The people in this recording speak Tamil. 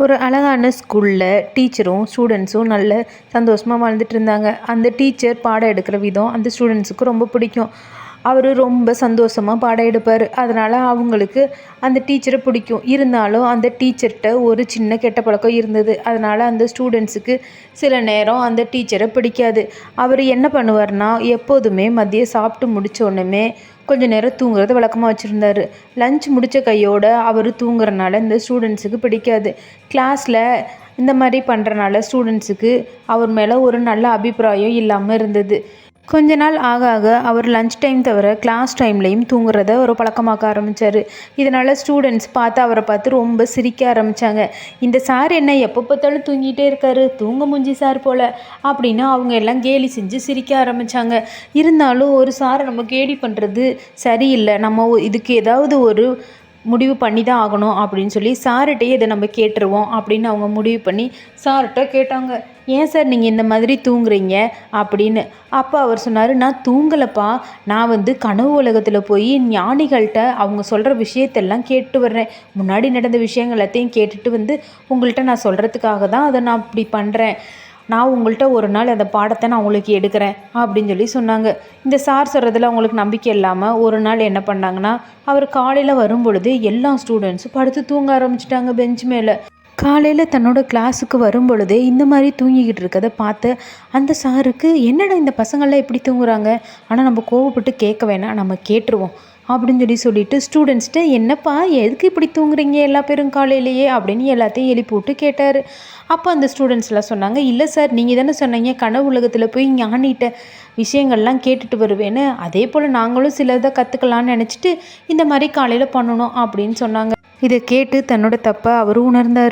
ஒரு அழகான ஸ்கூலில் டீச்சரும் ஸ்டூடெண்ட்ஸும் நல்ல சந்தோஷமாக வாழ்ந்துட்டு இருந்தாங்க. அந்த டீச்சர் பாடம் எடுக்கிற விதம் அந்த ஸ்டூடெண்ட்ஸுக்கு ரொம்ப பிடிக்கும். அவர் ரொம்ப சந்தோஷமாக பாடம் எடுப்பார். அதனால் அவங்களுக்கு அந்த டீச்சரை பிடிக்கும். இருந்தாலும் அந்த டீச்சர்கிட்ட ஒரு சின்ன கெட்ட பழக்கம் இருந்தது. அதனால் அந்த ஸ்டூடெண்ட்ஸுக்கு சில நேரம் அந்த டீச்சரை பிடிக்காது. அவர் என்ன பண்ணுவார்னா, எப்போதுமே மதியம் சாப்பிட்டு முடித்தோடனே கொஞ்சம் நேரம் தூங்குறது வழக்கமாக வச்சுருந்தார். லஞ்ச் முடித்த கையோடு அவர் தூங்குறனால இந்த ஸ்டூடெண்ட்ஸுக்கு பிடிக்காது. கிளாஸில் இந்த மாதிரி பண்ணுறனால ஸ்டூடெண்ட்ஸுக்கு அவர் மேலே ஒரு நல்ல அபிப்பிராயம் இல்லாமல் இருந்தது. கொஞ்ச நாள் ஆக ஆக அவர் லஞ்ச் டைம் தவிர கிளாஸ் டைம்லையும் தூங்குறத ஒரு பழக்கமாக்க ஆரம்பித்தார். இதனால் ஸ்டூடெண்ட்ஸ் அவரை பார்த்து ரொம்ப சிரிக்க ஆரம்பித்தாங்க. இந்த சார் என்ன எப்போ பார்த்தாலும் தூங்கிட்டே இருக்காரு, தூங்க மூஞ்சி சார் போல் அப்படின்னு அவங்க எல்லாம் கேலி செஞ்சு சிரிக்க ஆரம்பித்தாங்க. இருந்தாலும் ஒரு சாரை நம்ம கேலி பண்ணுறது சரியில்லை, நம்ம இதுக்கு ஏதாவது ஒரு முடிவு பண்ணி தான் ஆகணும் அப்படின்னு சொல்லி சார்கிட்டே இதை நம்ம கேட்டுருவோம் அப்படின்னு அவங்க முடிவு பண்ணி சார்கிட்ட கேட்டாங்க. ஏன் சார் நீங்கள் இந்த மாதிரி தூங்குறீங்க அப்படின்னு. அப்போ அவர் சொன்னார், நான் தூங்கலப்பா, நான் கனவு உலகத்தில் போய் ஞானிகள்கிட்ட அவங்க சொல்கிற விஷயத்தெல்லாம் கேட்டு வர்றேன். முன்னாடி நடந்த விஷயங்கள் எல்லாத்தையும் கேட்டுட்டு உங்கள்கிட்ட நான் சொல்கிறதுக்காக தான் அதை நான் அப்படி பண்ணுறேன். நான் உங்கள்கிட்ட ஒரு நாள் அந்த பாடத்தை நான் உங்களுக்கு எடுக்கிறேன் அப்படின்னு சொல்லி சொன்னாங்க. இந்த சார் சொல்கிறதுல அவங்களுக்கு நம்பிக்கை இல்லாமல் ஒரு நாள் என்ன பண்ணாங்கன்னா, அவர் காலையில் வரும்பொழுது எல்லா ஸ்டூடெண்ட்ஸும் படுத்து தூங்க ஆரம்பிச்சிட்டாங்க பெஞ்ச் மேலே. காலையில் தன்னோட கிளாஸுக்கு வரும்பொழுதே இந்த மாதிரி தூங்கிக்கிட்டு இருக்கதை பார்த்து அந்த சாருக்கு, என்னடா இந்த பசங்கள்லாம் எப்படி தூங்குறாங்க, ஆனால் நம்ம கோவப்பட்டு கேட்க வேணாம், நம்ம கேட்டுருவோம் அப்படின்னு சொல்லிட்டு ஸ்டூடெண்ட்ஸ்கிட்ட, என்னப்பா எதுக்கு இப்படி தூங்குறீங்க எல்லா பேரும் காலையிலேயே அப்படின்னு எல்லாத்தையும் எழுப்பி விட்டு கேட்டார். அப்போ அந்த ஸ்டூடெண்ட்ஸ்லாம் சொன்னாங்க, இல்லை சார், நீங்கள் தானே சொன்னீங்க கனவு உலகத்தில் போய் ஞானிட்ட விஷயங்கள்லாம் கேட்டுட்டு வருவேன்னு, அதே போல் நாங்களும் சிலதை கற்றுக்கலான்னு நினச்சிட்டு இந்த மாதிரி காலையில் பண்ணணும் அப்படின்னு சொன்னாங்க. இதை கேட்டு தன்னோட தப்பை அவரும் உணர்ந்தார்.